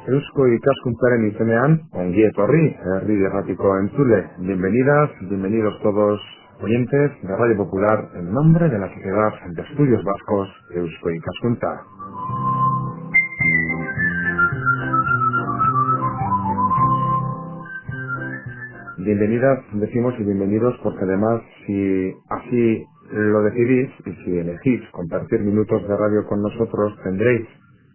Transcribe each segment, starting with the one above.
Eusko ikaskuntzaren izenean, ongi etorri, herri erratiko entzule. Bienvenidas, bienvenidos todos oyentes de Radio Popular en nombre de la Sociedad de Estudios Vascos Eusko Ikaskuntza. Bienvenidas, decimos, y bienvenidos porque además, si así lo decidís y si elegís compartir minutos de radio con nosotros, tendréis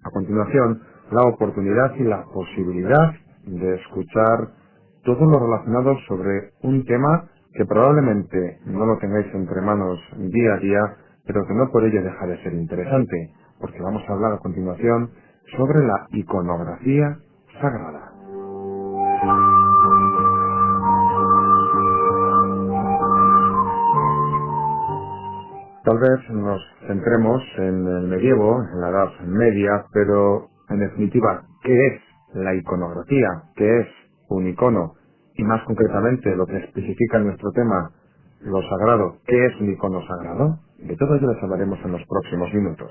a continuación la oportunidad y la posibilidad de escuchar todo lo relacionado sobre un tema que probablemente no lo tengáis entre manos día a día, pero que no por ello deja de ser interesante, porque vamos a hablar a continuación sobre la iconografía sagrada. Tal vez nos centremos en el medievo, en la Edad Media, pero en definitiva, ¿qué es la iconografía? ¿Qué es un icono? Y más concretamente, lo que especifica en nuestro tema, lo sagrado. ¿Qué es un icono sagrado? De todo ello les hablaremos en los próximos minutos.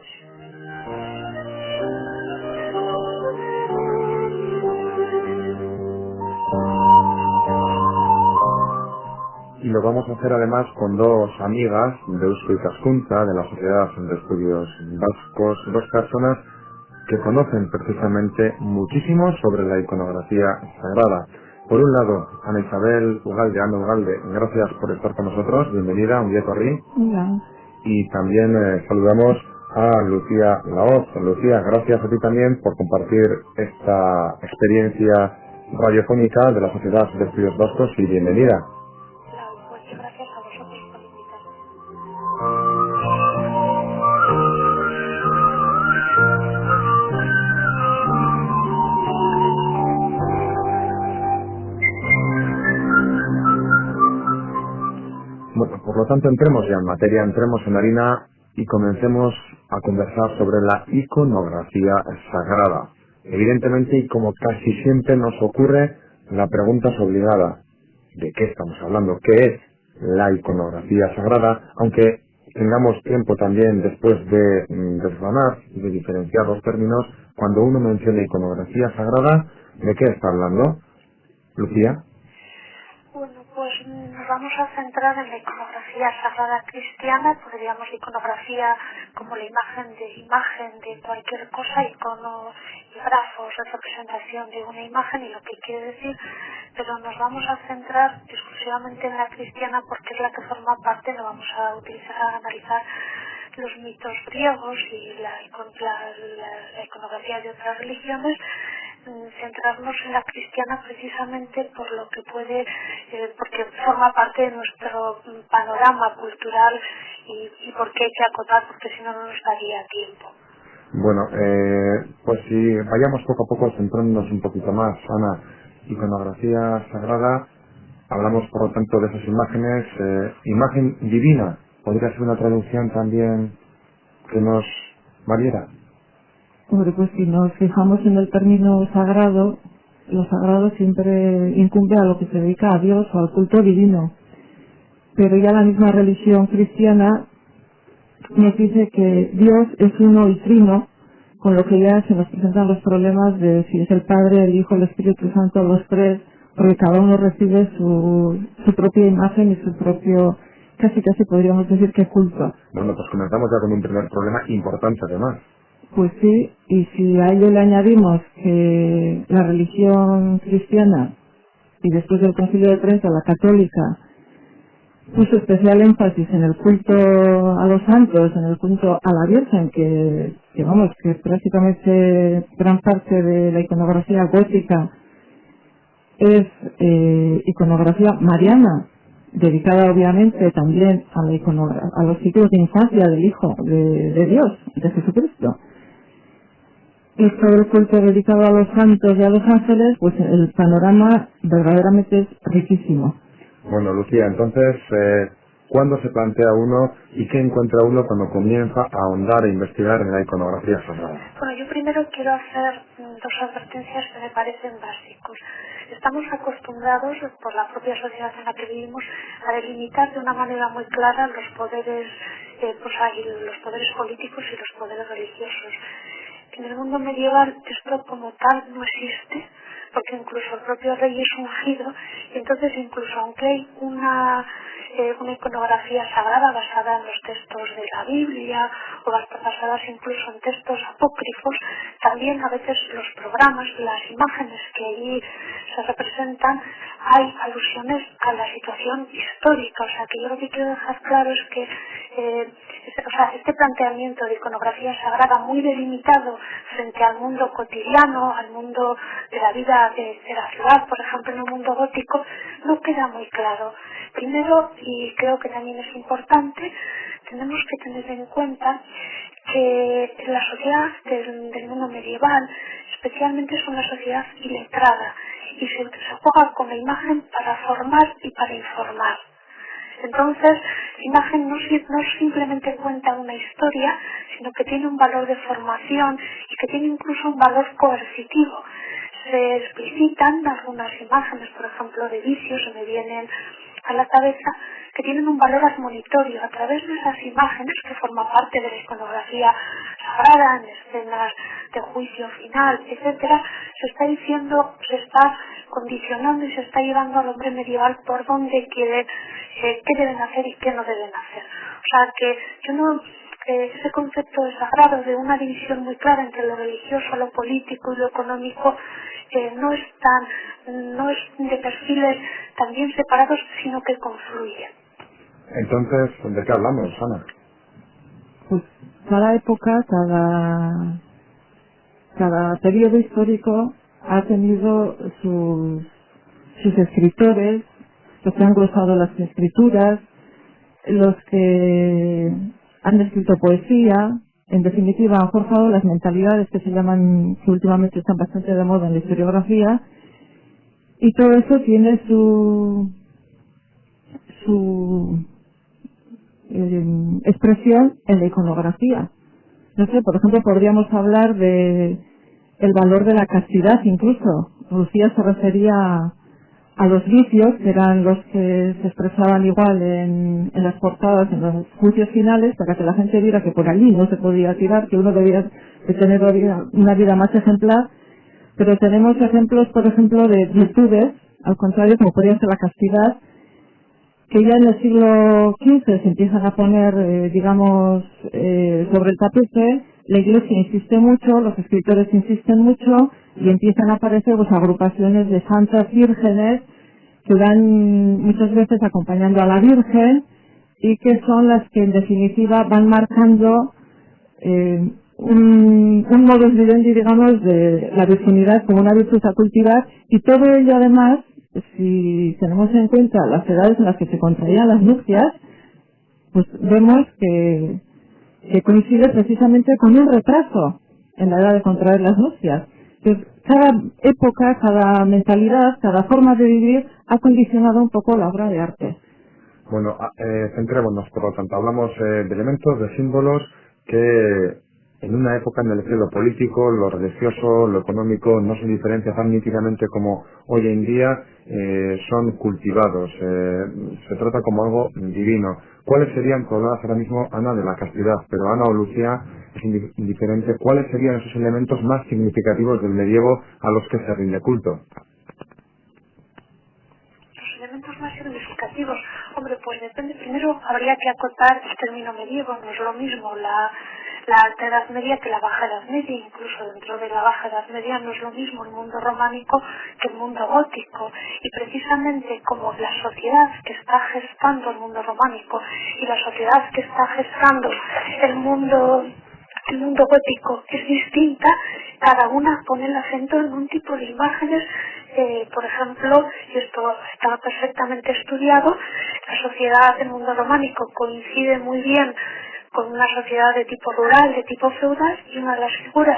Y lo vamos a hacer además con dos amigas de Eusko Ikaskuntza, de la Sociedad de Estudios Vascos, dos personas que conocen precisamente muchísimo sobre la iconografía sagrada. Por un lado, Ana Isabel Ugalde, gracias por estar con nosotros, bienvenida, un día corrí. Hola. Y también saludamos a Lucía Laoz. Lucía, gracias a ti también por compartir esta experiencia radiofónica de la Sociedad de Estudios Vascos y bienvenida. Claro, pues gracias a vosotros por invitarme. Bueno, por lo tanto, entremos ya en materia, entremos en harina y comencemos a conversar sobre la iconografía sagrada. Evidentemente, y como casi siempre nos ocurre, la pregunta es obligada. ¿De qué estamos hablando? ¿Qué es la iconografía sagrada? Aunque tengamos tiempo también después de desgranar y de diferenciar los términos, cuando uno menciona iconografía sagrada, ¿de qué está hablando? Lucía. Bueno, pues nos vamos a centrar en la iconografía sagrada cristiana, podríamos iconografía como la imagen de cualquier cosa, icono y grafos, es representación de una imagen y lo que quiere decir, pero nos vamos a centrar exclusivamente en la cristiana porque es la que forma parte, no vamos a utilizar a analizar los mitos griegos y la iconografía de otras religiones, centrarnos en la cristiana precisamente por lo que puede, porque forma parte de nuestro panorama cultural y porque hay que acotar, porque si no, no nos daría tiempo. Bueno, pues si vayamos poco a poco centrándonos un poquito más, Ana, iconografía sagrada, hablamos por lo tanto de esas imágenes, imagen divina, podría ser una traducción también que nos valiera. Hombre, pues si nos fijamos en el término sagrado, lo sagrado siempre incumbe a lo que se dedica a Dios o al culto divino. Pero ya la misma religión cristiana nos dice que Dios es uno y trino, con lo que ya se nos presentan los problemas de si es el Padre, el Hijo, el Espíritu Santo, los tres, porque cada uno recibe su propia imagen y su propio, casi podríamos decir que culto. Bueno, pues comenzamos ya con un primer problema importante además. Pues sí, y si a ello le añadimos que la religión cristiana y después del Concilio de Trento la católica puso especial énfasis en el culto a los santos, en el culto a la Virgen, que prácticamente gran parte de la iconografía gótica es iconografía mariana, dedicada obviamente también a los ciclos de infancia del Hijo de Dios, de Jesucristo. Y todo el culto dedicado a los santos y a los ángeles, pues el panorama verdaderamente es riquísimo. Bueno, Lucía, entonces, ¿cuándo se plantea uno y qué encuentra uno cuando comienza a ahondar e investigar en la iconografía sagrada? Bueno, yo primero quiero hacer dos advertencias que me parecen básicos. Estamos acostumbrados, por la propia sociedad en la que vivimos, a delimitar de una manera muy clara los poderes, pues hay los poderes políticos y los poderes religiosos. que en el mundo medieval esto como tal no existe, porque incluso el propio rey es ungido, y entonces incluso aunque hay una iconografía sagrada basada en los textos de la Biblia o basadas incluso en textos apócrifos, también a veces los programas, las imágenes que allí se representan, hay alusiones a la situación histórica. O sea, que yo lo que quiero dejar claro es que este planteamiento de iconografía sagrada muy delimitado frente al mundo cotidiano, al mundo de la vida de la ciudad, por ejemplo en el mundo gótico, no queda muy claro. Primero, y creo que también es importante, tenemos que tener en cuenta que la sociedad del mundo medieval especialmente es una sociedad iletrada y se juega con la imagen para formar y para informar. Entonces, la imagen no simplemente cuenta una historia, sino que tiene un valor de formación y que tiene incluso un valor coercitivo. Se explicitan algunas imágenes, por ejemplo, de vicios, se me vienen a la cabeza, que tienen un valor admonitorio. A través de esas imágenes, que forman parte de la iconografía sagrada, en escenas de juicio final, etcétera, se está condicionando y se está llevando al hombre medieval por donde quiere, qué deben hacer y qué no deben hacer. O sea, que yo no... ese concepto de sagrado, de una división muy clara entre lo religioso, lo político y lo económico, no es de perfiles tan bien separados, sino que confluyen. Entonces, ¿de qué hablamos, Ana? Pues cada época, cada periodo histórico ha tenido sus escritores, los que han glosado las escrituras, los que han escrito poesía, en definitiva han forjado las mentalidades que se llaman, que últimamente están bastante de moda en la historiografía, y todo eso tiene su expresión en la iconografía. No sé, por ejemplo, podríamos hablar de el valor de la castidad incluso. Lucía se refería a los vicios, que eran los que se expresaban igual en las portadas, en los juicios finales, para que la gente viera que por allí no se podía tirar, que uno debía de tener una vida más ejemplar. Pero tenemos ejemplos, por ejemplo, de virtudes, al contrario, como podría ser la castidad, que ya en el siglo XV se empiezan a poner, sobre el tapete. La Iglesia insiste mucho, los escritores insisten mucho, y empiezan a aparecer pues agrupaciones de santas vírgenes que van muchas veces acompañando a la Virgen y que son las que en definitiva van marcando un modus vivendi, digamos, de la virginidad como una virtud a cultivar, y todo ello además, si tenemos en cuenta las edades en las que se contraían las nupcias, pues vemos que coincide precisamente con un retraso en la edad de contraer las nupcias. Entonces, cada época, cada mentalidad, cada forma de vivir ha condicionado un poco la obra de arte. Bueno, centrémonos, por lo tanto, hablamos de elementos, de símbolos que en una época en la que lo político, lo religioso, lo económico no se diferencia tan nítidamente como hoy en día, son cultivados, se trata como algo divino. ¿Cuáles serían, por hablar ahora mismo, Ana, de la castidad, pero Ana o Lucía es indiferente, cuáles serían esos elementos más significativos del medievo a los que se rinde culto? Los elementos más significativos, hombre, pues depende. Primero habría que acotar el término medievo, no es lo mismo la Alta Edad Media que la Baja Edad Media. Incluso dentro de la Baja Edad Media no es lo mismo el mundo románico que el mundo gótico, y precisamente como la sociedad que está gestando el mundo románico y la sociedad que está gestando el mundo gótico es distinta, cada una pone el acento en un tipo de imágenes. Por ejemplo, y esto está perfectamente estudiado, la sociedad del mundo románico coincide muy bien con una sociedad de tipo rural, de tipo feudal, y una de las figuras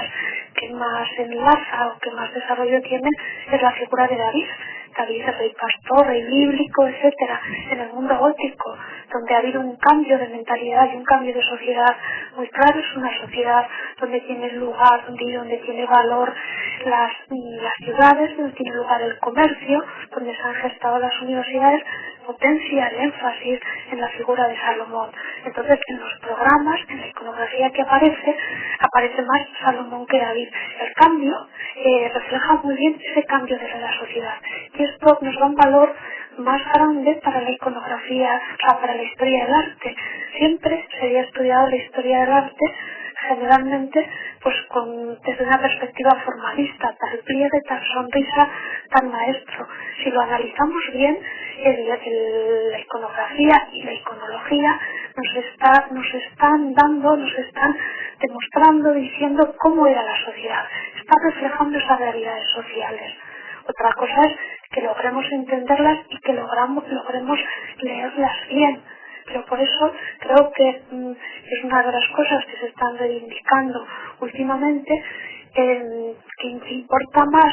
que más enlaza o que más desarrollo tiene es la figura de David. David, el rey pastor, rey bíblico, etcétera. En el mundo gótico, donde ha habido un cambio de mentalidad y un cambio de sociedad muy claro, es una sociedad donde tiene lugar, donde tiene valor las ciudades, donde tiene lugar el comercio, donde se han gestado las universidades, potencia el énfasis en la figura de Salomón. Entonces, en los programas, en la iconografía que aparece más Salomón que David. El cambio refleja muy bien ese cambio de la sociedad. Y esto nos da un valor más grande para la iconografía, o sea, para la historia del arte. Siempre se había estudiado la historia del arte generalmente pues desde una perspectiva formalista, tal pliegue, tal sonrisa, tan maestro. Si lo analizamos bien, la iconografía y la iconología nos están demostrando, diciendo cómo era la sociedad. Está reflejando esas realidades sociales. Otra cosa es que logremos entenderlas y que logremos leerlas bien. Pero por eso creo que es una de las cosas que se están reivindicando últimamente, que importa más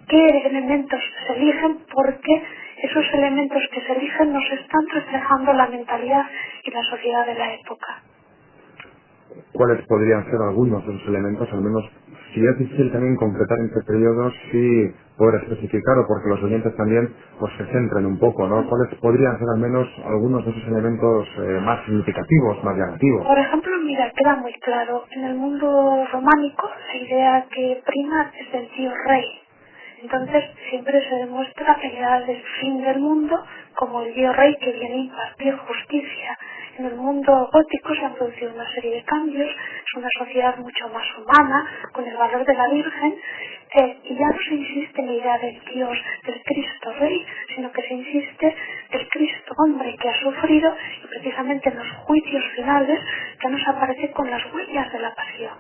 qué elementos se eligen, porque esos elementos que se eligen nos están reflejando la mentalidad y la sociedad de la época. ¿Cuáles podrían ser algunos de esos elementos, al menos, si es difícil también concretar entre periodos, sí poder especificar, o porque los oyentes también pues se centren un poco, ¿no? ¿Cuáles podrían ser al menos algunos de esos elementos más significativos, más llamativos? Por ejemplo, mira, queda muy claro, en el mundo románico la idea que prima es el tío rey. Entonces siempre se demuestra la idea del fin del mundo como el dios rey que viene a impartir justicia. En el mundo gótico se han producido una serie de cambios, es una sociedad mucho más humana, con el valor de la Virgen, y ya no se insiste en la idea del Dios, del Cristo Rey, sino que se insiste del Cristo hombre que ha sufrido, y precisamente en los juicios finales ya nos aparece con las huellas de la pasión.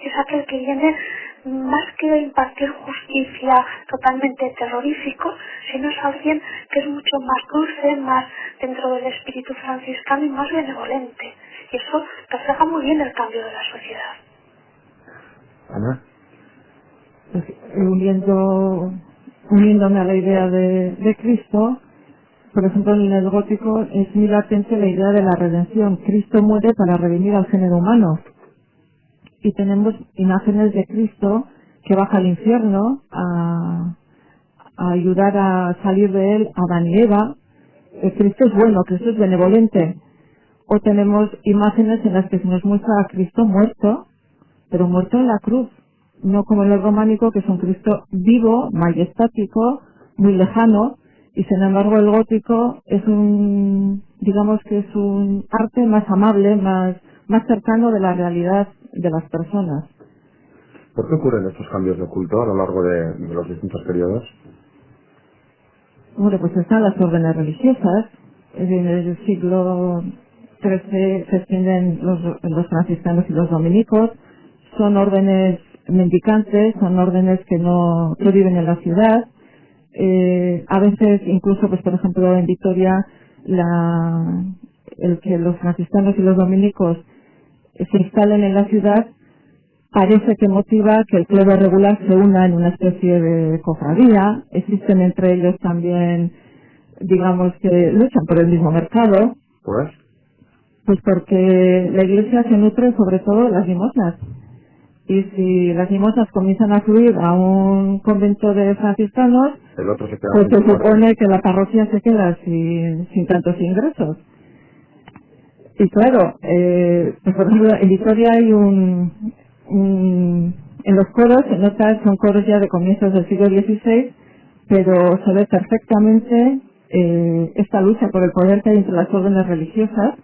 Es aquel que viene más que a impartir justicia totalmente terrorífico, sino es alguien que es mucho más dulce, más dentro del espíritu franciscano y más benevolente. Y eso refleja muy bien el cambio de la sociedad. Ana. Pues, uniéndome a la idea de Cristo, por ejemplo, en el gótico es muy latente la idea de la redención. Cristo muere para redimir al género humano. Y tenemos imágenes de Cristo que baja al infierno a ayudar a salir de él a Adán y Eva. Cristo es bueno, Cristo es benevolente. O tenemos imágenes en las que se nos muestra a Cristo muerto, pero muerto en la cruz, no como en el románico, que es un Cristo vivo, majestático, muy lejano, y sin embargo el gótico es digamos que es un arte más amable, más cercano de la realidad de las personas. ¿Por qué ocurren estos cambios de culto a lo largo de los distintos periodos? Bueno, pues están las órdenes religiosas. En el siglo XIII se extienden los franciscanos y los dominicos. Son órdenes mendicantes, son órdenes que viven en la ciudad. A veces, incluso, pues por ejemplo, en Vitoria, el que los franciscanos y los dominicos se instalen en la ciudad parece que motiva que el clero regular se una en una especie de cofradía. Existen entre ellos también, digamos, que luchan por el mismo mercado. Pues porque la Iglesia se nutre sobre todo de las limosnas. Y si las limosnas comienzan a fluir a un convento de franciscanos, pues se supone que la parroquia se queda sin tantos ingresos. Y claro, pues por ejemplo, en Vitoria hay en los coros, se nota, son coros ya de comienzos del siglo XVI, pero se ve perfectamente esta lucha por el poder que hay entre las órdenes religiosas,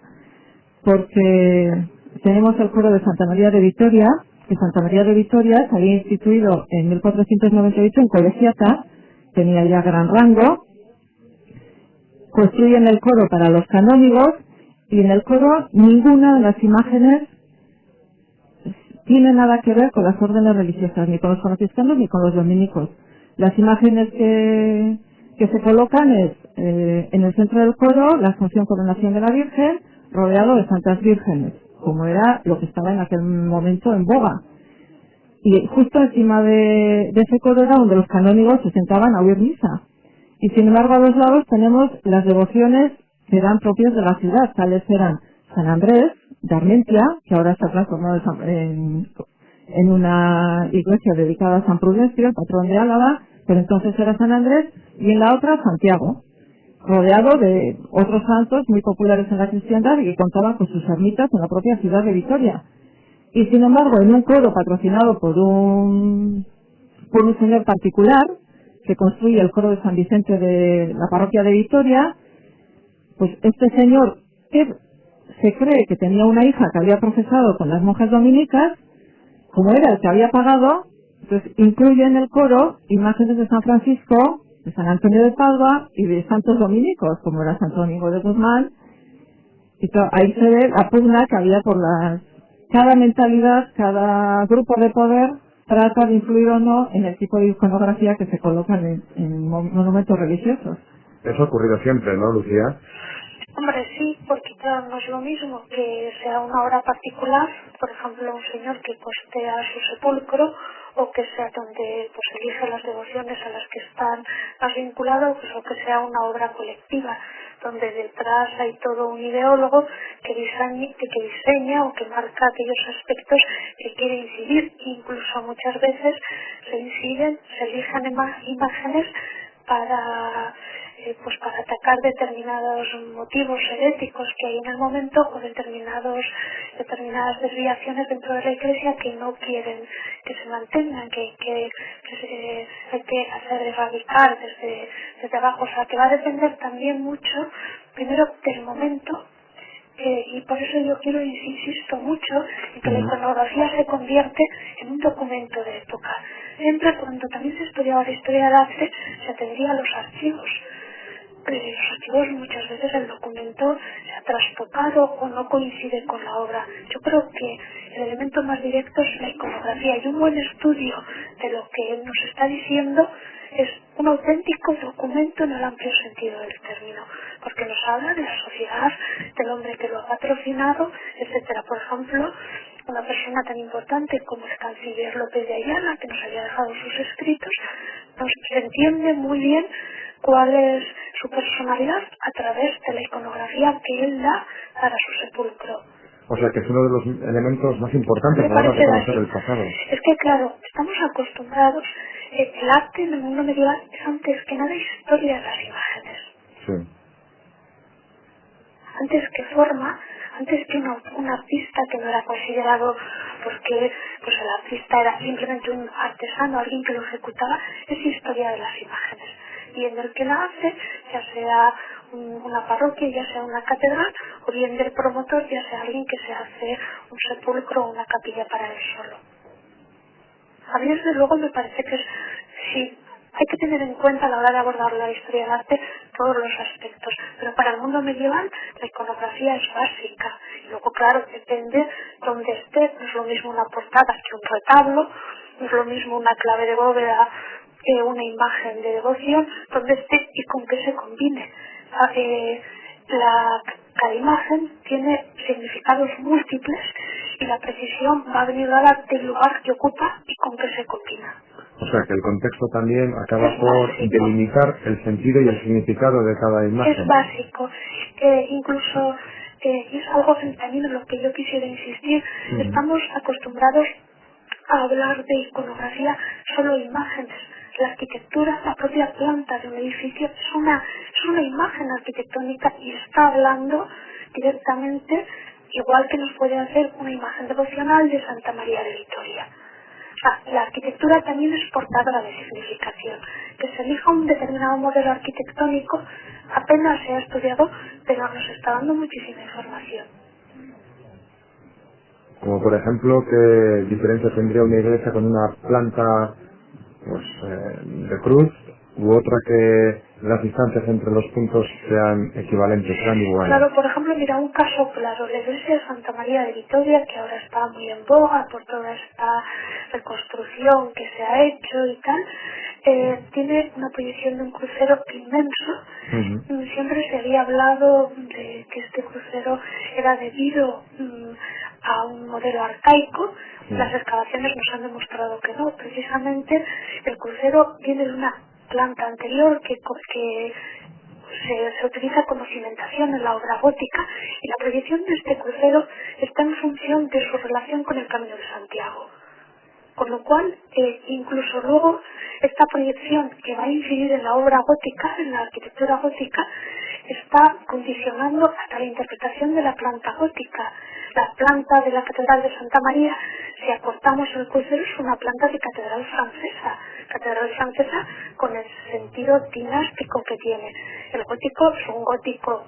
porque tenemos el coro de Santa María de Vitoria, que Santa María de Vitoria se había instituido en 1498 en Colegiata, tenía ya gran rango, construyen el coro para los canónigos, y en el coro ninguna de las imágenes tiene nada que ver con las órdenes religiosas, ni con los franciscanos ni con los dominicos. Las imágenes que se colocan es en el centro del coro la Asunción Coronación de la Virgen, rodeado de santas vírgenes, como era lo que estaba en aquel momento en boga. Y justo encima de ese coro era donde los canónigos se sentaban a oír misa. Y sin embargo a los lados tenemos las devociones que eran propias de la ciudad, tales eran San Andrés de Armentia, que ahora está transformado en una iglesia dedicada a San Prudencio, el patrón de Álava, pero entonces era San Andrés, y en la otra Santiago. rodeado de otros santos muy populares en la cristiandad y que contaban con sus ermitas en la propia ciudad de Vitoria. Y sin embargo, en un coro patrocinado por un señor particular que construye el coro de San Vicente de la parroquia de Vitoria, pues este señor, que se cree que tenía una hija que había profesado con las monjas dominicas, como era el que había pagado, pues incluye en el coro imágenes de San Francisco, de San Antonio de Padua y de santos dominicos, como era Santo Domingo de Guzmán. Y ahí se ve la pugna que había por cada mentalidad, cada grupo de poder trata de influir o no en el tipo de iconografía que se colocan en monumentos religiosos. Eso ha ocurrido siempre, ¿no, Lucía? Hombre, sí, porque claro, no es lo mismo que sea una obra particular, por ejemplo, un señor que costea su sepulcro, o que sea donde pues elige las devociones a las que están más vinculados, pues, o que sea una obra colectiva, donde detrás hay todo un ideólogo que diseña o que marca aquellos aspectos que quiere incidir. Incluso muchas veces se eligen imágenes para atacar determinados motivos heréticos que hay en el momento, o determinadas desviaciones dentro de la Iglesia que no quieren que se mantengan, que hay que hacer erradicar desde abajo. O sea, que va a depender también mucho, primero, del momento. Y por eso yo insisto mucho en que la iconografía se convierte en un documento de época. Siempre cuando también se estudiaba la historia del arte, se atendía a los archivos. Los archivos, muchas veces el documento se ha trastocado o no coincide con la obra. Yo creo que el elemento más directo es la iconografía, y un buen estudio de lo que él nos está diciendo es un auténtico documento en el amplio sentido del término, porque nos habla de la sociedad, del hombre que lo ha patrocinado, etcétera. Por ejemplo, una persona tan importante como el canciller López de Ayala, que nos había dejado sus escritos, se entiende muy bien cuál es su personalidad a través de la iconografía que él da para su sepulcro. O sea, que es uno de los elementos más importantes a la hora de conocer el pasado. Es que, claro, estamos acostumbrados. El arte en el mundo medieval es antes que nada historia de las imágenes. Sí. Antes que forma, antes que una pista que no era considerado porque pues el artista era simplemente un artesano, alguien que lo ejecutaba, es historia de las imágenes. Y en el que la hace, ya sea una parroquia, ya sea una catedral, o bien del promotor, ya sea alguien que se hace un sepulcro o una capilla para él solo. A mí, desde luego, me parece que sí, hay que tener en cuenta a la hora de abordar la historia del arte todos los aspectos, pero para el mundo medieval la iconografía es básica. Y luego, claro, depende donde esté. No es lo mismo una portada que un retablo, no es lo mismo una clave de bóveda que una imagen de devoción, donde esté y con qué se combine. Cada imagen tiene significados múltiples y la precisión va a venir dada del lugar que ocupa y con qué se combina. O sea, que el contexto también acaba por delimitar el sentido y el significado de cada imagen. Es básico. Incluso, y es algo también en lo que yo quisiera insistir, estamos acostumbrados a hablar de iconografía solo imágenes. La arquitectura, la propia planta de un edificio es una imagen arquitectónica y está hablando directamente, igual que nos puede hacer una imagen devocional de Santa María de Vitoria. La arquitectura también es portadora de significación. Que se elija un determinado modelo arquitectónico apenas se ha estudiado, pero nos está dando muchísima información. Como por ejemplo, ¿qué diferencia tendría una iglesia con una planta de cruz, u otra que las distancias entre los puntos sean equivalentes, sean iguales? Claro, por ejemplo, mira, un caso claro, la iglesia de Santa María de Vitoria, que ahora está muy en boga por toda esta reconstrucción que se ha hecho y tal, tiene una proyección de un crucero inmenso. Siempre se había hablado de que este crucero era debido a un modelo arcaico. Las excavaciones nos han demostrado que no. Precisamente el crucero viene de una planta anterior que se utiliza como cimentación en la obra gótica, y la proyección de este crucero está en función de su relación con el Camino de Santiago. Con lo cual, incluso luego, esta proyección que va a incidir en la obra gótica, en la arquitectura gótica, está condicionando hasta la interpretación de la planta gótica. La planta de la Catedral de Santa María, si acortamos el crucero, es una planta de catedral francesa con el sentido dinástico que tiene. El gótico es un gótico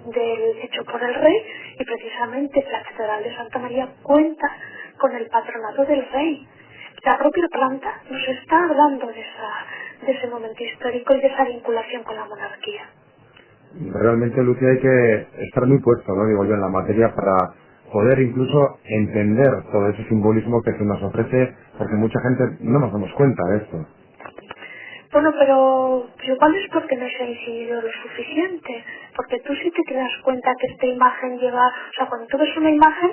hecho por el rey, y precisamente la Catedral de Santa María cuenta con el patronato del rey. La propia planta nos está hablando de ese momento histórico y de esa vinculación con la monarquía. Realmente, Lucía, hay que estar muy puesto, ¿no? Digo yo, en la materia para poder incluso entender todo ese simbolismo que se nos ofrece, porque mucha gente no nos damos cuenta de esto. Bueno, pero igual es porque no se ha incidido lo suficiente, porque tú sí te das cuenta que esta imagen lleva, o sea, cuando tú ves una imagen,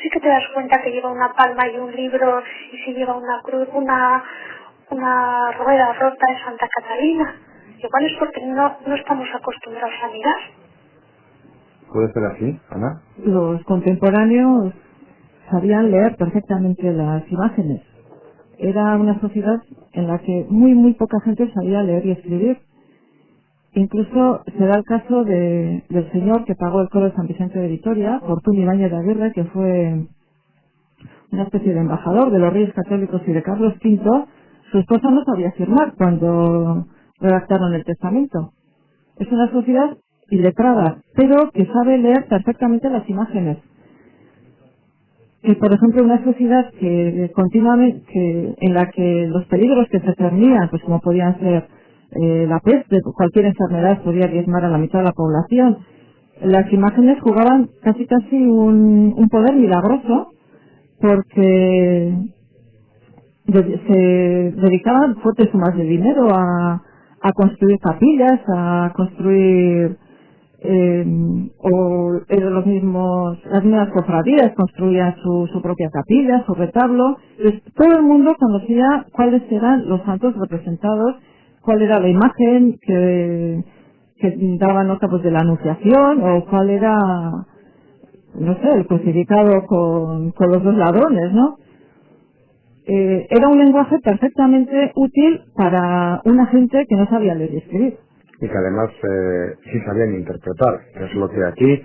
sí que te das cuenta que lleva una palma y un libro, y si lleva una cruz, una rueda rota de Santa Catalina. Igual es porque no estamos acostumbrados a mirar. ¿Puede ser así, Ana? Los contemporáneos sabían leer perfectamente las imágenes. Era una sociedad en la que muy poca gente sabía leer y escribir. Incluso se da el caso del señor que pagó el coro de San Vicente de Vitoria, Fortuny Ibáñez de Aguirre, que fue una especie de embajador de los Reyes Católicos y de Carlos V. Su esposa no sabía firmar cuando redactaron el testamento. Es una sociedad iletrada, pero que sabe leer perfectamente las imágenes. Y, por ejemplo, una sociedad que continuamente, en la que los peligros que se cernían, pues como podían ser la peste, cualquier enfermedad podía diezmar a la mitad de la población, las imágenes jugaban casi un poder milagroso, porque se dedicaban fuertes sumas de dinero a construir capillas, a construir las mismas cofradías construían su propia capilla, su retablo. Entonces, todo el mundo conocía cuáles eran los santos representados, cuál era la imagen que daba nota pues de la anunciación, o cuál era, no sé, el crucificado con los dos ladrones, ¿no? Era un lenguaje perfectamente útil para una gente que no sabía leer y escribir. Y que además sí sabían interpretar, que es lo que aquí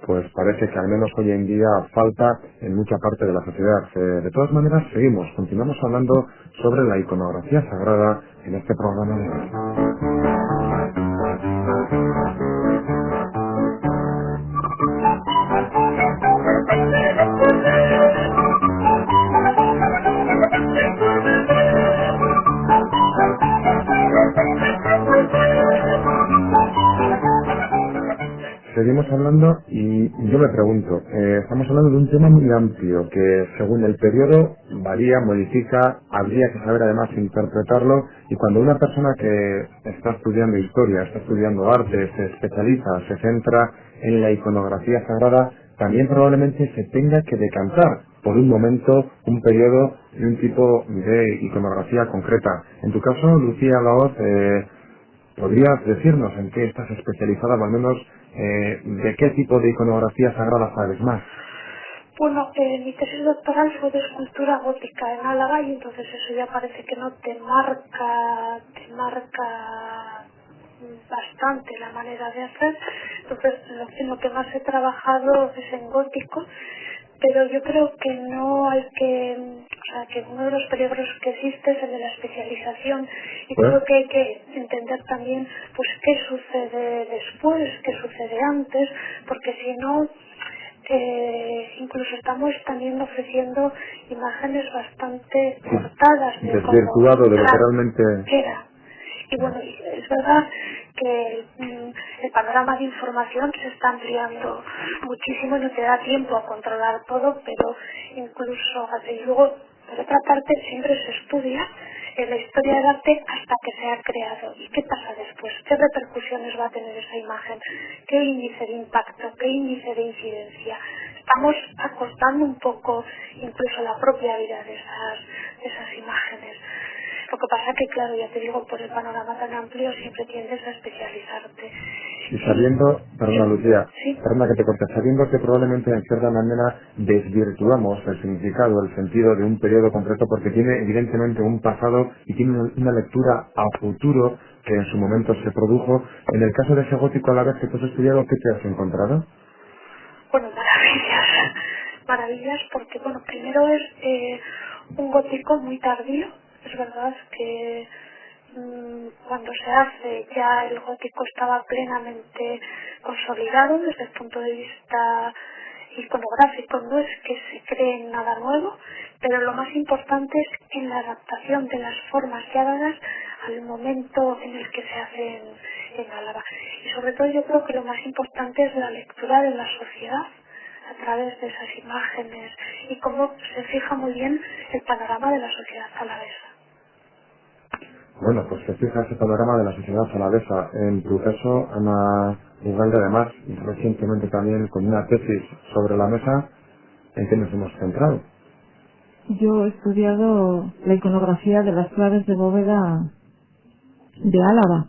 pues parece que al menos hoy en día falta en mucha parte de la sociedad. De todas maneras, continuamos hablando sobre la iconografía sagrada en este programa de hoy. Seguimos hablando y yo me pregunto, estamos hablando de un tema muy amplio que según el periodo varía, modifica, habría que saber además interpretarlo, y cuando una persona que está estudiando historia, está estudiando arte, se especializa, se centra en la iconografía sagrada, también probablemente se tenga que decantar por un momento, un periodo y un tipo de iconografía concreta. En tu caso, Lucía Laoz, ¿podrías decirnos en qué estás especializada, o al menos de qué tipo de iconografía sagrada sabes más? Bueno, mi tesis doctoral fue de escultura gótica en Álava, y entonces eso ya parece que no te marca bastante la manera de hacer. Entonces, en lo que más he trabajado es en gótico, pero yo creo que no hay que, o sea, que uno de los peligros que existe es el de la especialización, y creo que hay que entender también pues qué sucede después, qué sucede antes, porque si no, incluso estamos también ofreciendo imágenes bastante cortadas de desvirtuado de lo que realmente era. Y bueno, es verdad que el panorama de información se está ampliando muchísimo y no te da tiempo a controlar todo, pero incluso, y luego, por otra parte, siempre se estudia en la historia del arte hasta que se ha creado. ¿Y qué pasa después? ¿Qué repercusiones va a tener esa imagen? ¿Qué índice de impacto? ¿Qué índice de incidencia? Estamos acortando un poco incluso la propia vida de esas imágenes. Lo que pasa que, claro, ya te digo, por el panorama tan amplio siempre tiendes a especializarte. Y sabiendo, perdona Lucía, Sí. perdona que te corte, sabiendo que probablemente en cierta manera desvirtuamos el significado, el sentido de un periodo concreto porque tiene evidentemente un pasado y tiene una lectura a futuro que en su momento se produjo. En el caso de ese gótico, a la vez que tú has estudiado, ¿qué te has encontrado? Bueno, maravillas. Maravillas porque, bueno, primero es un gótico muy tardío. Es verdad que cuando se hace ya el gótico estaba plenamente consolidado desde el punto de vista iconográfico. No es que se cree en nada nuevo, pero lo más importante es en la adaptación de las formas ya dadas al momento en el que se hace en Álava. Y sobre todo yo creo que lo más importante es la lectura de la sociedad a través de esas imágenes y cómo se fija muy bien el panorama de la sociedad alavesa. Bueno, pues se fija ese panorama de la sociedad alavesa. En tu caso, Ana Ugalde, además, recientemente también con una tesis sobre la mesa, ¿en qué nos hemos centrado? Yo he estudiado la iconografía de las claves de bóveda de Álava,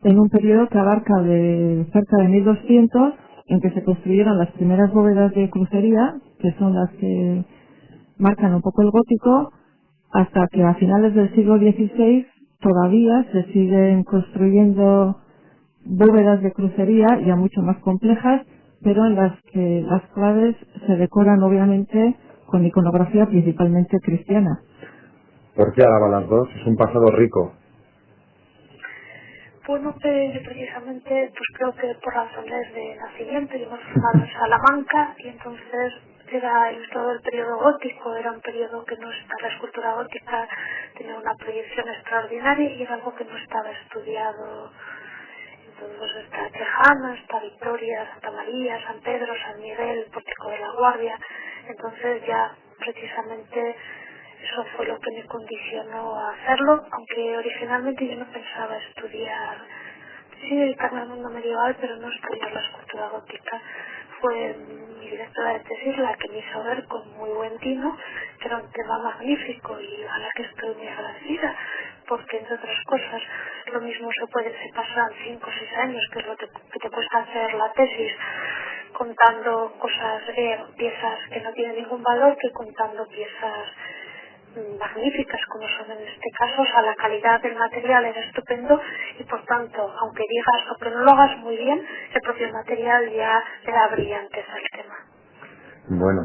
en un periodo que abarca de cerca de 1200, en que se construyeron las primeras bóvedas de crucería, que son las que marcan un poco el gótico, hasta que a finales del siglo XVI todavía se siguen construyendo bóvedas de crucería ya mucho más complejas, pero en las que las claves se decoran obviamente con iconografía principalmente cristiana. ¿Por qué Álava las dos? Es un pasado rico. Bueno, precisamente, pues creo que por razones de nacimiento, yo me formado en Salamanca y entonces era todo el periodo gótico, era un periodo que no está, la escultura gótica tenía una proyección extraordinaria y era algo que no estaba estudiado. Entonces está Tejano, está Victoria, Santa María, San Pedro, San Miguel, Pórtico de la Guardia. Entonces ya precisamente eso fue lo que me condicionó a hacerlo, aunque originalmente yo no pensaba estudiar, sí dedicarme al mundo medieval, pero no estudiar la escultura gótica. Fue mi directora de tesis la que me hizo ver con muy buen tino que era un tema magnífico y a la que estoy muy agradecida, porque entre otras cosas lo mismo se pasan 5 o 6 años, que es lo que te cuesta hacer la tesis, contando cosas, piezas que no tienen ningún valor, que contando piezas magníficas como son en este caso. O sea, la calidad del material era estupendo y por tanto, aunque digas o que no lo hagas muy bien, el propio material ya le da brillantez al tema. Bueno,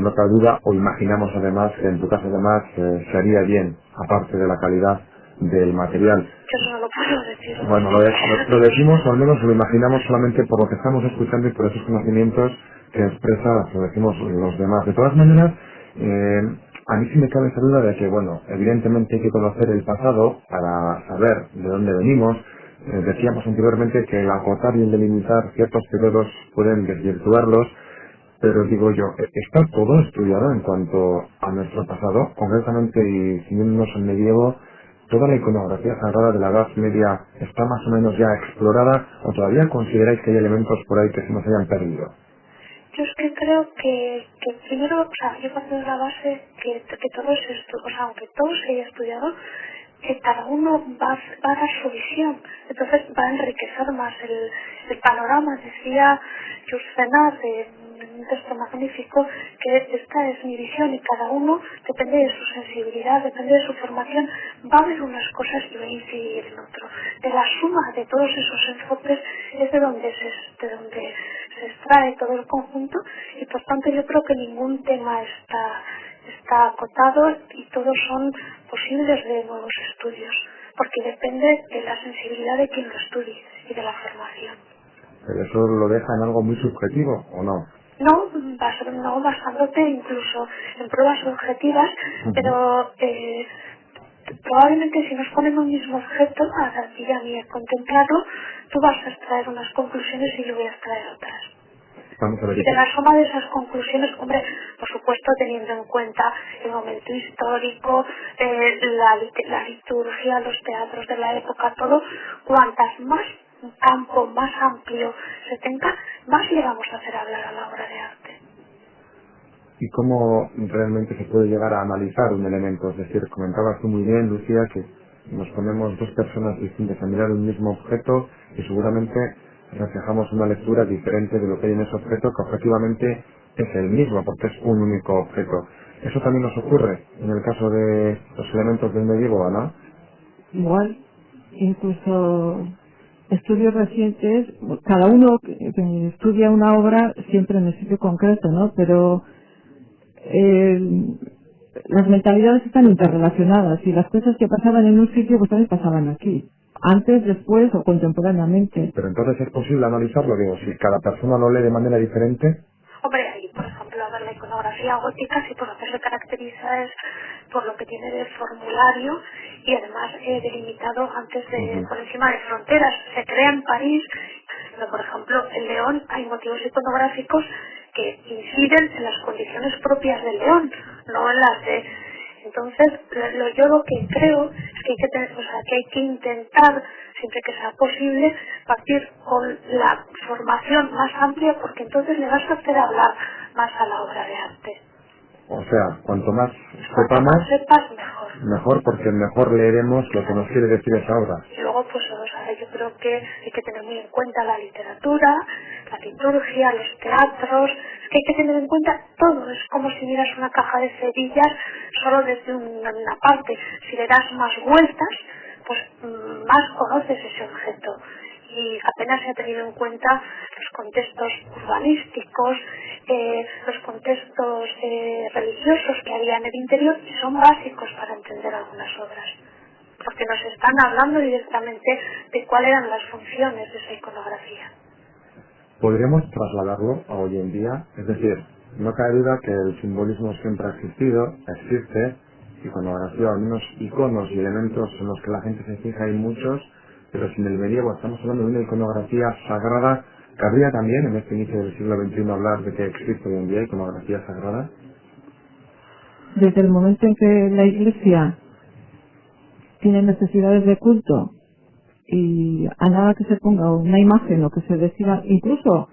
no cabe duda, o imaginamos además que en tu caso además se haría bien, aparte de la calidad del material. Que eso no lo puedo decir. Bueno, lo decimos, o al menos lo imaginamos solamente por lo que estamos escuchando y por esos conocimientos que expresa, lo decimos los demás. De todas maneras, a mí sí me cabe esa duda de que, bueno, evidentemente hay que conocer el pasado para saber de dónde venimos. Decíamos anteriormente que el acotar y el delimitar ciertos periodos pueden desvirtuarlos, pero digo yo, está todo estudiado en cuanto a nuestro pasado, concretamente y siguiéndonos el medievo, toda la iconografía sagrada de la Edad Media está más o menos ya explorada, o todavía consideráis que hay elementos por ahí que se nos hayan perdido. Yo es que creo que primero, o sea, yo parto de la base que todo es esto, o sea, aunque todo se haya estudiado, que cada uno va a dar su visión, entonces va a enriquecer más el panorama. Decía Jules Renard en un texto magnífico que esta es mi visión y cada uno, depende de su sensibilidad, depende de su formación, va a ver unas cosas y va a incidir en otro. De la suma de todos esos enfoques es de donde se extrae todo el conjunto y por tanto yo creo que ningún tema está acotado y todos son posibles de nuevos estudios, porque depende de la sensibilidad de quien lo estudie y de la formación. ¿Pero eso lo deja en algo muy subjetivo o no? No, basándote incluso en pruebas objetivas, pero probablemente si nos ponen un mismo objeto, a ti y a mí a contemplarlo, tú vas a extraer unas conclusiones y yo voy a extraer otras. Vamos a ver. Y de la suma de esas conclusiones, hombre, por supuesto teniendo en cuenta el momento histórico, la liturgia, los teatros de la época, todo, cuantas más un campo más amplio se tenga, más le vamos a hacer hablar a la obra de arte. ¿Y cómo realmente se puede llegar a analizar un elemento? Es decir, comentabas tú muy bien, Lucía, que nos ponemos dos personas distintas a mirar un mismo objeto y seguramente reflejamos una lectura diferente de lo que hay en ese objeto, que objetivamente es el mismo, porque es un único objeto. Eso también nos ocurre en el caso de los elementos del medievo, ¿no? Igual, incluso estudios recientes, cada uno que estudia una obra siempre en el sitio concreto, ¿no? Pero las mentalidades están interrelacionadas y las cosas que pasaban en un sitio pues también pasaban aquí, antes, después o contemporáneamente. Pero entonces es posible analizarlo, digo, si cada persona lo lee de manera diferente. Hombre, ahí, por ejemplo, a ver, la iconografía gótica, si por lo que se caracteriza es por lo que tiene de formulario y además delimitado antes de, por encima de fronteras. Se crea en París, pero por ejemplo, en León hay motivos iconográficos que inciden en las condiciones propias del León, no en las de... Entonces, yo lo que creo es que hay que tener, o sea, que hay que intentar, siempre que sea posible, partir con la formación más amplia, porque entonces le vas a hacer hablar más a la obra de arte. O sea, cuanto más Cuanto sepamos, más sepas, mejor. mejor, porque mejor leeremos lo que nos quiere decir esa obra. Y luego, pues, o sea, yo creo que hay que tener muy en cuenta la literatura, la liturgia, los teatros. Es que hay que tener en cuenta todo. Es como si miras una caja de cerillas solo desde una parte. Si le das más vueltas, pues más conoces ese objeto. Y apenas se ha tenido en cuenta los contextos urbanísticos, los contextos religiosos que había en el interior, y son básicos para entender algunas obras, porque nos están hablando directamente de cuáles eran las funciones de esa iconografía. ¿Podríamos trasladarlo a hoy en día? Es decir, no cabe duda que el simbolismo siempre ha existido, existe, iconografía, al menos iconos y elementos en los que la gente se fija hay muchos, pero si en el medievo estamos hablando de una iconografía sagrada, ¿cabría también en este inicio del siglo XXI hablar de que existe hoy en día iconografía sagrada? Desde el momento en que la Iglesia tiene necesidades de culto y a nada que se ponga una imagen o que se decida, incluso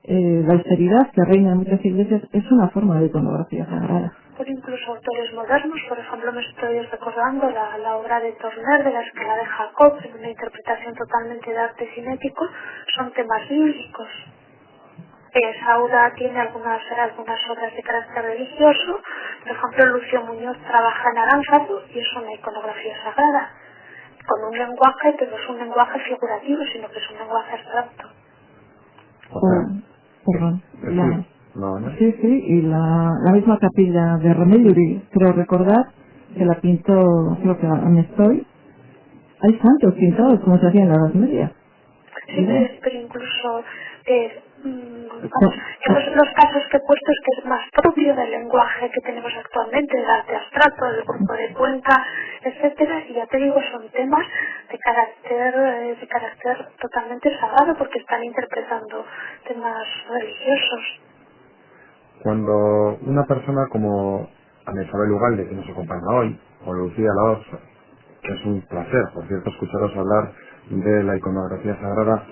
la austeridad que reina en muchas iglesias es una forma de iconografía sagrada. Por incluso autores modernos, por ejemplo, me estoy recordando la obra de Turner, de la Escala de Jacob, en una interpretación totalmente de arte cinético, son temas bíblicos. Saura tiene algunas obras de carácter religioso, por ejemplo, Lucio Muñoz trabaja en Aránzazu y es una iconografía sagrada, con un lenguaje que no es un lenguaje figurativo, sino que es un lenguaje abstracto. Perdón. No. Sí, y la misma capilla de Remediuri, creo recordar, que la pintó, creo que a Mestoy. Hay santos pintados como se hacía en la Edad Media. Sí, pero incluso los casos que he puesto es que es más propio del lenguaje que tenemos actualmente, del arte abstracto, del grupo de Cuenca, etcétera, y ya te digo, son temas de carácter totalmente sagrado, porque están interpretando temas religiosos. Cuando una persona como Ana Isabel Ugalde, que nos acompaña hoy, o Lucía Laoz, que es un placer, por cierto, escucharos hablar de la iconografía sagrada,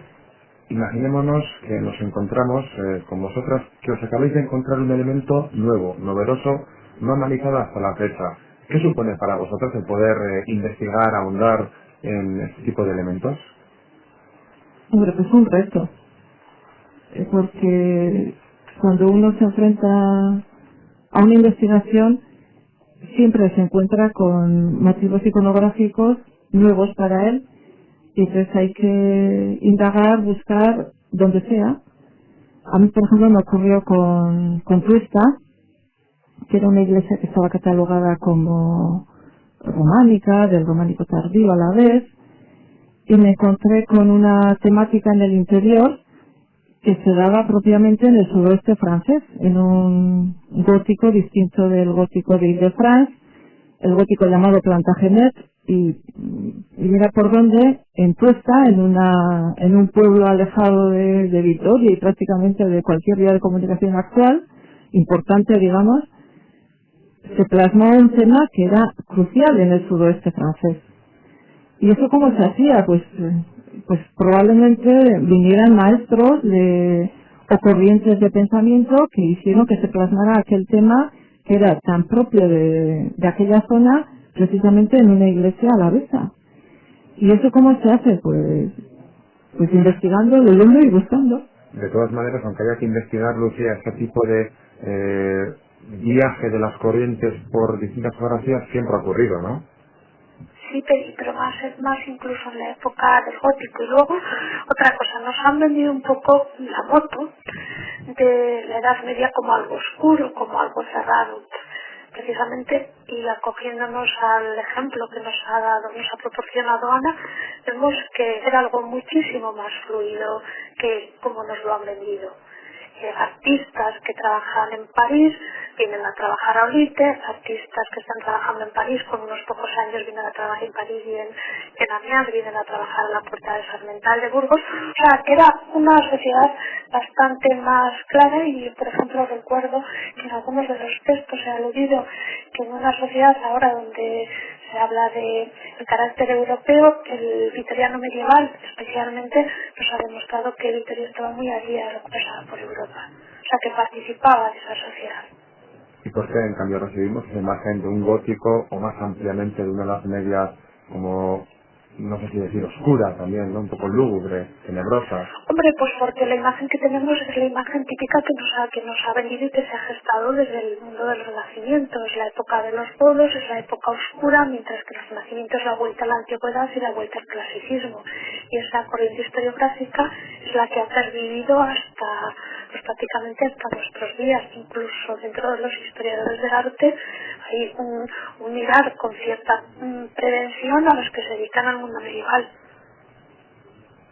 imaginémonos que nos encontramos con vosotras, que os acabáis de encontrar un elemento nuevo, novedoso, no analizado hasta la fecha. ¿Qué supone para vosotras el poder investigar, ahondar en este tipo de elementos? Hombre, pues un reto. Porque cuando uno se enfrenta a una investigación, siempre se encuentra con motivos iconográficos nuevos para él, y entonces hay que indagar, buscar donde sea. A mí, por ejemplo, me ocurrió con Tuesta, que era una iglesia que estaba catalogada como románica, del románico tardío a la vez, y me encontré con una temática en el interior que se daba propiamente en el suroeste francés, en un gótico distinto del gótico de Ile-de-France, el gótico llamado Plantagenet, y mira por dónde, en Tuesta, en un pueblo alejado de Vitoria y prácticamente de cualquier vía de comunicación actual, importante digamos, se plasmó un tema que era crucial en el suroeste francés. ¿Y eso cómo se hacía? Pues probablemente vinieran maestros o corrientes de pensamiento que hicieron que se plasmara aquel tema que era tan propio de aquella zona, precisamente en una iglesia alavesa. ¿Y eso cómo se hace? Pues Pues investigando, leyendo y buscando. De todas maneras, aunque haya que investigar, Lucía, este tipo de viaje de las corrientes por distintas geografías siempre ha ocurrido, ¿no? Sí, pero más incluso en la época del gótico. Y luego, otra cosa, nos han vendido un poco la moto de la Edad Media como algo oscuro, como algo cerrado. Precisamente, y acogiéndonos al ejemplo que nos ha proporcionado Ana, vemos que era algo muchísimo más fluido que como nos lo han vendido. Artistas que trabajan en París vienen a trabajar a Olite, artistas que están trabajando en París con unos pocos años vienen a trabajar en París y en Amiens vienen a trabajar en la Puerta de Sarmental de Burgos. O sea, era una sociedad bastante más clara y, por ejemplo, recuerdo que en algunos de los textos he aludido que en una sociedad ahora donde se habla de el carácter europeo, el vitoriano medieval especialmente nos ha demostrado que Vitoria estaba muy al día de lo que pasaba por Europa, o sea que participaba de esa sociedad. ¿Y por qué en cambio recibimos esa imagen de un gótico o más ampliamente de una Edad Media como, no sé si decir, oscura también, ¿no? Un poco lúgubre, tenebrosa? Hombre, pues porque la imagen que tenemos es la imagen típica que nos ha vendido y que se ha gestado desde el mundo del Renacimiento. Es la época de los pueblos, es la época oscura, mientras que el Renacimiento es la vuelta a la antigüedad y la vuelta al clasicismo. Y esa corriente historiográfica es la que ha pervivido hasta, pues prácticamente hasta nuestros días. Incluso dentro de los historiadores del arte hay un mirar con cierta prevención a los que se dedican al mundo medieval.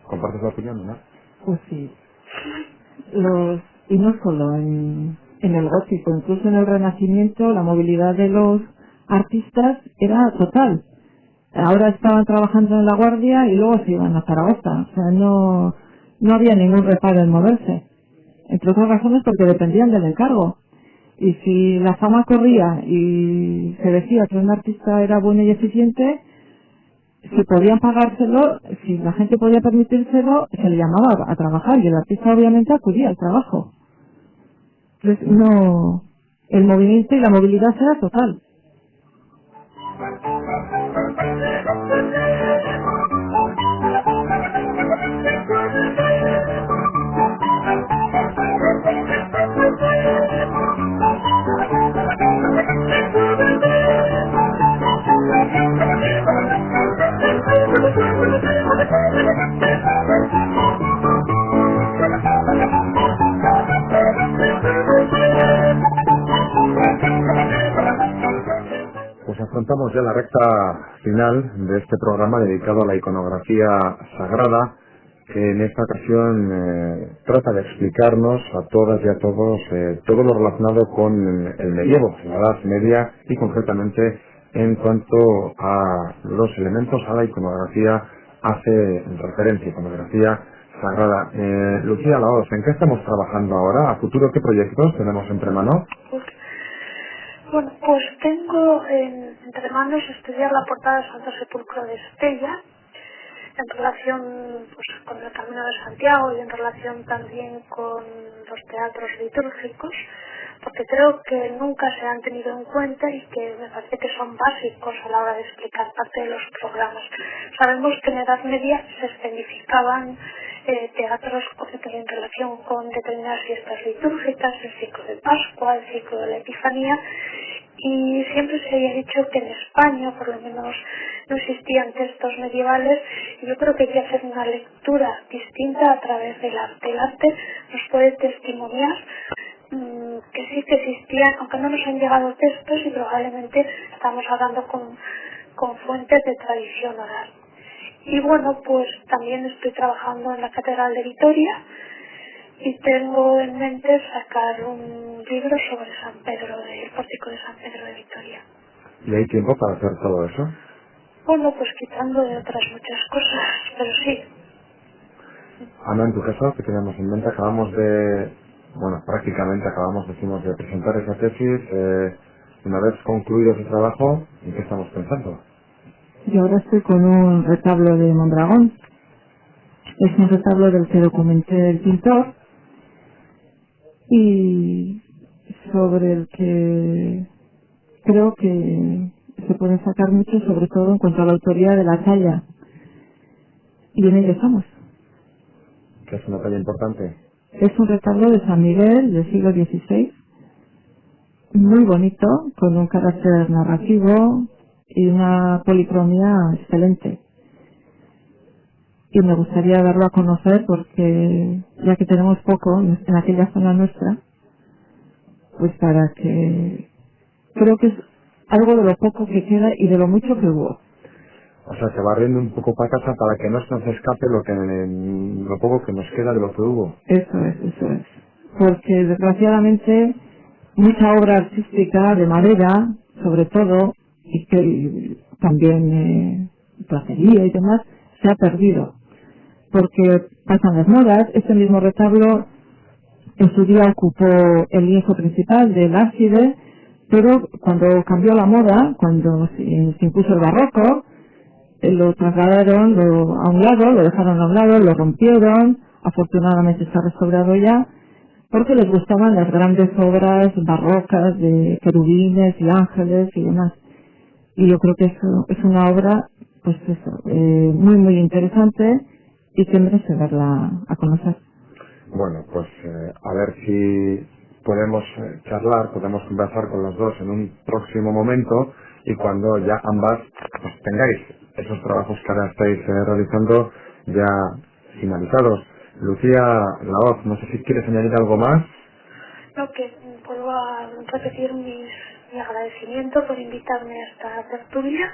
¿Compartes la opinión, no? Pues sí. Y no solo en el gótico, incluso en el Renacimiento la movilidad de los artistas era total. Ahora estaban trabajando en La Guardia y luego se iban a Zaragoza. O sea, no había ningún reparo en moverse. Entre otras razones porque dependían del encargo. Y si la fama corría y se decía que un artista era bueno y eficiente, si podían pagárselo, si la gente podía permitírselo, se le llamaba a trabajar y el artista obviamente acudía al trabajo. Entonces, el movimiento y la movilidad era total. Pues afrontamos ya la recta final de este programa dedicado a la iconografía sagrada, que en esta ocasión trata de explicarnos a todas y a todos todo lo relacionado con el medievo, la Edad Media, y concretamente en cuanto a los elementos a la iconografía hace referencia, iconografía sagrada. Lucía Laos, ¿en qué estamos trabajando ahora? ¿A futuro qué proyectos tenemos entre manos? Bueno, pues tengo entre manos estudiar la portada de Santo Sepulcro de Estella en relación pues, con el Camino de Santiago y en relación también con los teatros litúrgicos, porque creo que nunca se han tenido en cuenta y que me parece que son básicos a la hora de explicar parte de los programas. Sabemos que en Edad Media se escenificaban teatros en relación con determinadas fiestas litúrgicas, el ciclo de Pascua, el ciclo de la Epifanía, y siempre se había dicho que en España, por lo menos, no existían textos medievales, y yo creo que hay que hacer una lectura distinta a través del arte. El arte nos puede testimoniar que sí que existían, aunque no nos han llegado textos y probablemente estamos hablando con fuentes de tradición oral. Y bueno, pues también estoy trabajando en la Catedral de Vitoria y tengo en mente sacar un libro sobre San Pedro, el pórtico de San Pedro de Vitoria. ¿Y hay tiempo para hacer todo eso? Bueno, pues quitando de otras muchas cosas, pero sí. Ana, en tu caso, que tenemos en mente, prácticamente acabamos, decimos, de presentar esa tesis. Una vez concluido ese trabajo, ¿en qué estamos pensando? Yo ahora estoy con un retablo de Mondragón. Es un retablo del que documenté el pintor y sobre el que creo que se pueden sacar mucho, sobre todo en cuanto a la autoría de la talla. Y en ello estamos. que es una talla importante. Es un retablo de San Miguel del siglo XVI, muy bonito, con un carácter narrativo y una policromía excelente. Y me gustaría darlo a conocer porque, ya que tenemos poco en aquella zona nuestra, pues para que... Creo que es algo de lo poco que queda y de lo mucho que hubo. O sea, que barriendo un poco para casa para que no se nos escape lo poco que nos queda de lo que hubo. Eso es. Porque desgraciadamente mucha obra artística de madera, sobre todo, y que también platería y demás, se ha perdido. Porque pasan las modas. Este mismo retablo en su día ocupó el lienzo principal del ábside, pero cuando cambió la moda, cuando se impuso el barroco, lo trasladaron a un lado, lo dejaron a un lado, lo rompieron. Afortunadamente está restaurado ya, porque les gustaban las grandes obras barrocas de querubines y ángeles y demás. Y yo creo que eso es una obra, pues eso, muy interesante y que merece darla a conocer. Bueno, pues a ver si podemos charlar, podemos conversar con los dos en un próximo momento y cuando ya ambas pues, tengáis esos trabajos que ahora estáis realizando ya finalizados. Lucía Laoz, no sé si quieres añadir algo más. No, que vuelvo a repetir mi agradecimiento por invitarme a esta tertulia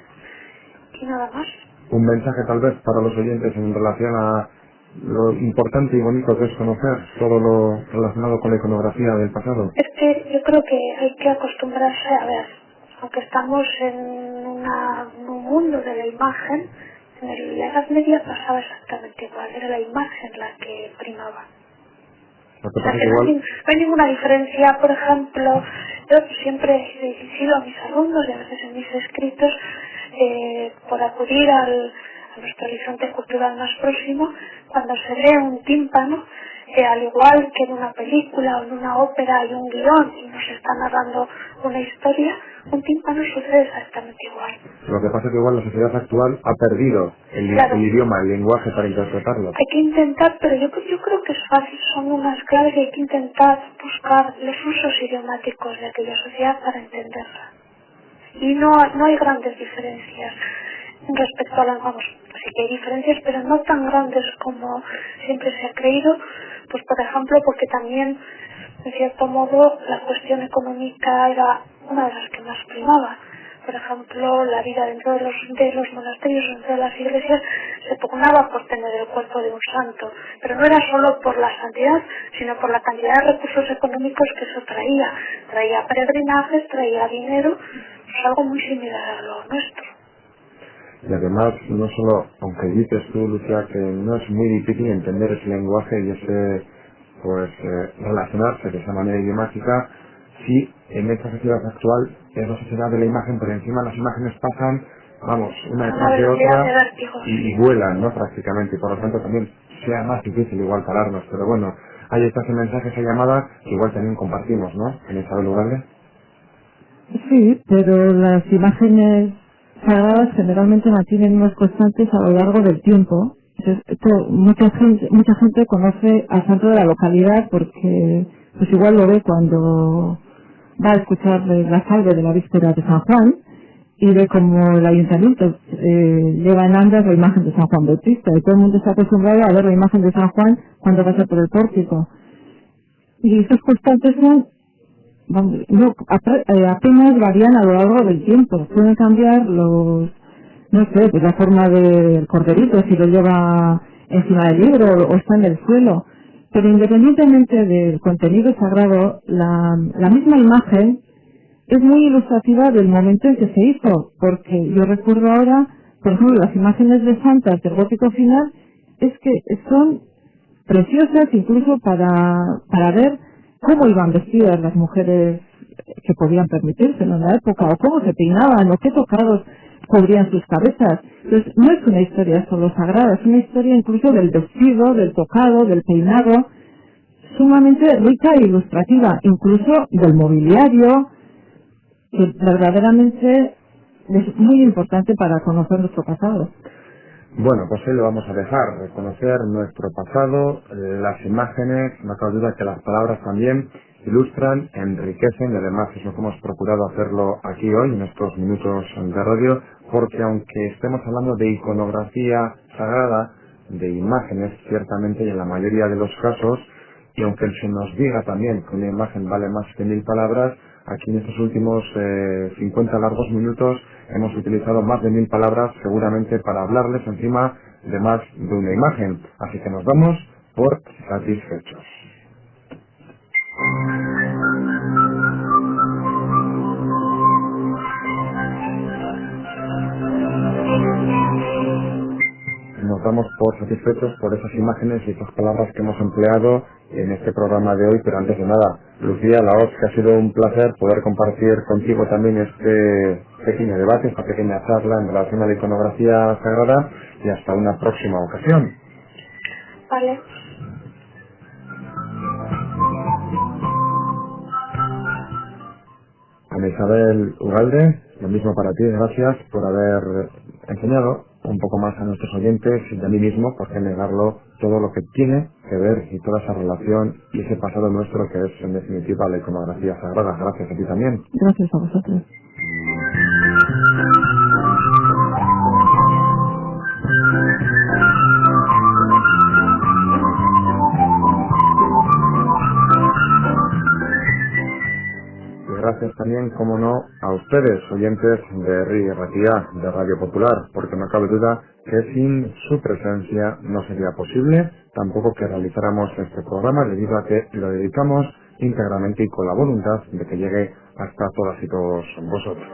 y nada más. Un mensaje tal vez para los oyentes en relación a lo importante y bonito que es conocer todo lo relacionado con la iconografía del pasado. Es que yo creo que hay que acostumbrarse a ver, aunque estamos en un mundo de la imagen, en la Edad Media pasaba exactamente igual, era la imagen la que primaba. ¿No te O sea, parece que igual? no hay ninguna diferencia. Por ejemplo, yo siempre he dirigido a mis alumnos y a veces en mis escritos por acudir a nuestro horizonte cultural más próximo, cuando se lee un tímpano, al igual que en una película o en una ópera hay un guión y nos está narrando una historia, un tímpano sucede exactamente igual. Lo que pasa es que igual la sociedad actual ha perdido el idioma, el lenguaje para interpretarlo. Hay que intentar, pero yo creo que es fácil, son unas claves y hay que intentar buscar los usos idiomáticos de aquella sociedad para entenderla. Y no hay grandes diferencias respecto a las, sí que hay diferencias, pero no tan grandes como siempre se ha creído, pues por ejemplo, porque también, en cierto modo, la cuestión económica era una de las que más primaba. Por ejemplo, la vida dentro de los monasterios, dentro de las iglesias, se pugnaba por tener el cuerpo de un santo, pero no era solo por la santidad, sino por la cantidad de recursos económicos que eso traía. Traía peregrinajes, traía dinero, pues algo muy similar a lo nuestro. Y además, no solo, aunque dices tú, Lucía, que no es muy difícil entender ese lenguaje y ese, relacionarse de esa manera idiomática, sí, en esta sociedad actual es la sociedad de la imagen, pero encima las imágenes pasan, una detrás de otra y vuelan, ¿no? Prácticamente, y por lo tanto también sea más difícil igual pararnos, pero bueno, hay estas mensajes, esa llamada que igual también compartimos, ¿no? En esta lugar. Sí, pero las imágenes sagradas generalmente mantienen unos constantes a lo largo del tiempo. Mucha gente conoce al santo de la localidad porque pues igual lo ve cuando va a escuchar la salve de la víspera de San Juan y ve como el ayuntamiento lleva en andas la imagen de San Juan Bautista y todo el mundo está acostumbrado a ver la imagen de San Juan cuando pasa por el pórtico. Y estos constantes son apenas varían a lo largo del tiempo. Pueden cambiar pues la forma del corderito, si lo lleva encima del libro o está en el suelo. Pero independientemente del contenido sagrado, la misma imagen es muy ilustrativa del momento en que se hizo, porque yo recuerdo ahora, por ejemplo, las imágenes de santas del gótico final, es que son preciosas incluso para ver cómo iban vestidas las mujeres que podían permitírselo en la época, o cómo se peinaban, o qué tocados cubrían sus cabezas. Entonces, no es una historia solo sagrada, es una historia incluso del vestido, del tocado, del peinado, sumamente rica e ilustrativa, incluso del mobiliario, que verdaderamente es muy importante para conocer nuestro pasado. Bueno, pues ahí lo vamos a dejar, reconocer nuestro pasado, las imágenes, no cabe duda que las palabras también ilustran, enriquecen, y además es lo que hemos procurado hacerlo aquí hoy, en estos minutos de radio, porque aunque estemos hablando de iconografía sagrada, de imágenes, ciertamente, y en la mayoría de los casos, y aunque se nos diga también que una imagen vale más que 1000 palabras, aquí en estos últimos 50 largos minutos hemos utilizado más de 1000 palabras seguramente para hablarles encima de más de una imagen. Así que nos damos por satisfechos. Nos damos por satisfechos por esas imágenes y esas palabras que hemos empleado en este programa de hoy, pero antes de nada, Lucía Laos, que ha sido un placer poder compartir contigo también este pequeño debate, esta pequeña charla en relación a la iconografía sagrada, y hasta una próxima ocasión. Vale. Ana Isabel Ugalde, lo mismo para ti, gracias por haber enseñado un poco más a nuestros oyentes y a mí mismo, por qué negarlo, todo lo que tiene que ver y toda esa relación y ese pasado nuestro que es en definitiva la iconografía sagrada. Gracias a ti también. Gracias a vosotros. Y gracias también, como no, a ustedes, oyentes de RI Ratia, de Radio Popular, porque no cabe duda que sin su presencia no sería posible tampoco que realizáramos este programa, debido a que lo dedicamos íntegramente y con la voluntad de que llegue hasta todas y todos vosotros.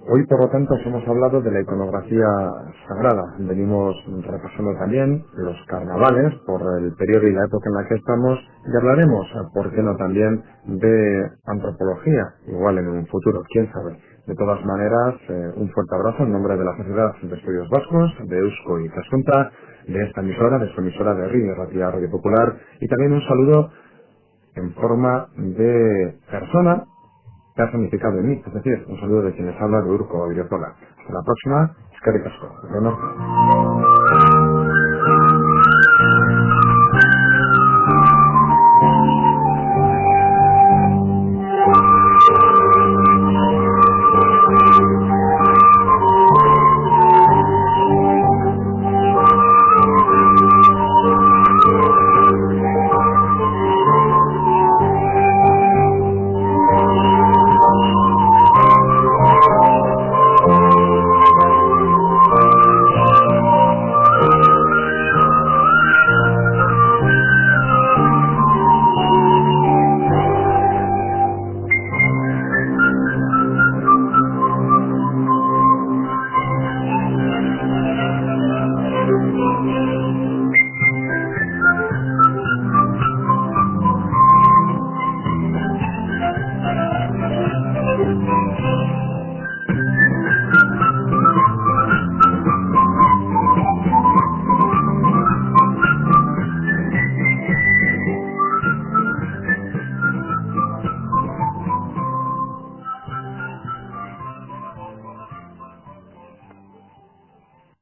Hoy, por lo tanto, os hemos hablado de la iconografía sagrada. Venimos repasando también los carnavales por el periodo y la época en la que estamos, y hablaremos, ¿por qué no?, también de antropología, igual en un futuro, quién sabe. De todas maneras, un fuerte abrazo en nombre de la Sociedad de Estudios Vascos, de Eusko y Casconta, de esta emisora, de su emisora de RI, Ratia, Radio Popular, y también un saludo en forma de persona que ha significado en mí, es decir, un saludo de quien les habla, de Urko Iriozola. Hasta la próxima, eskerrik asko. Buenas noches.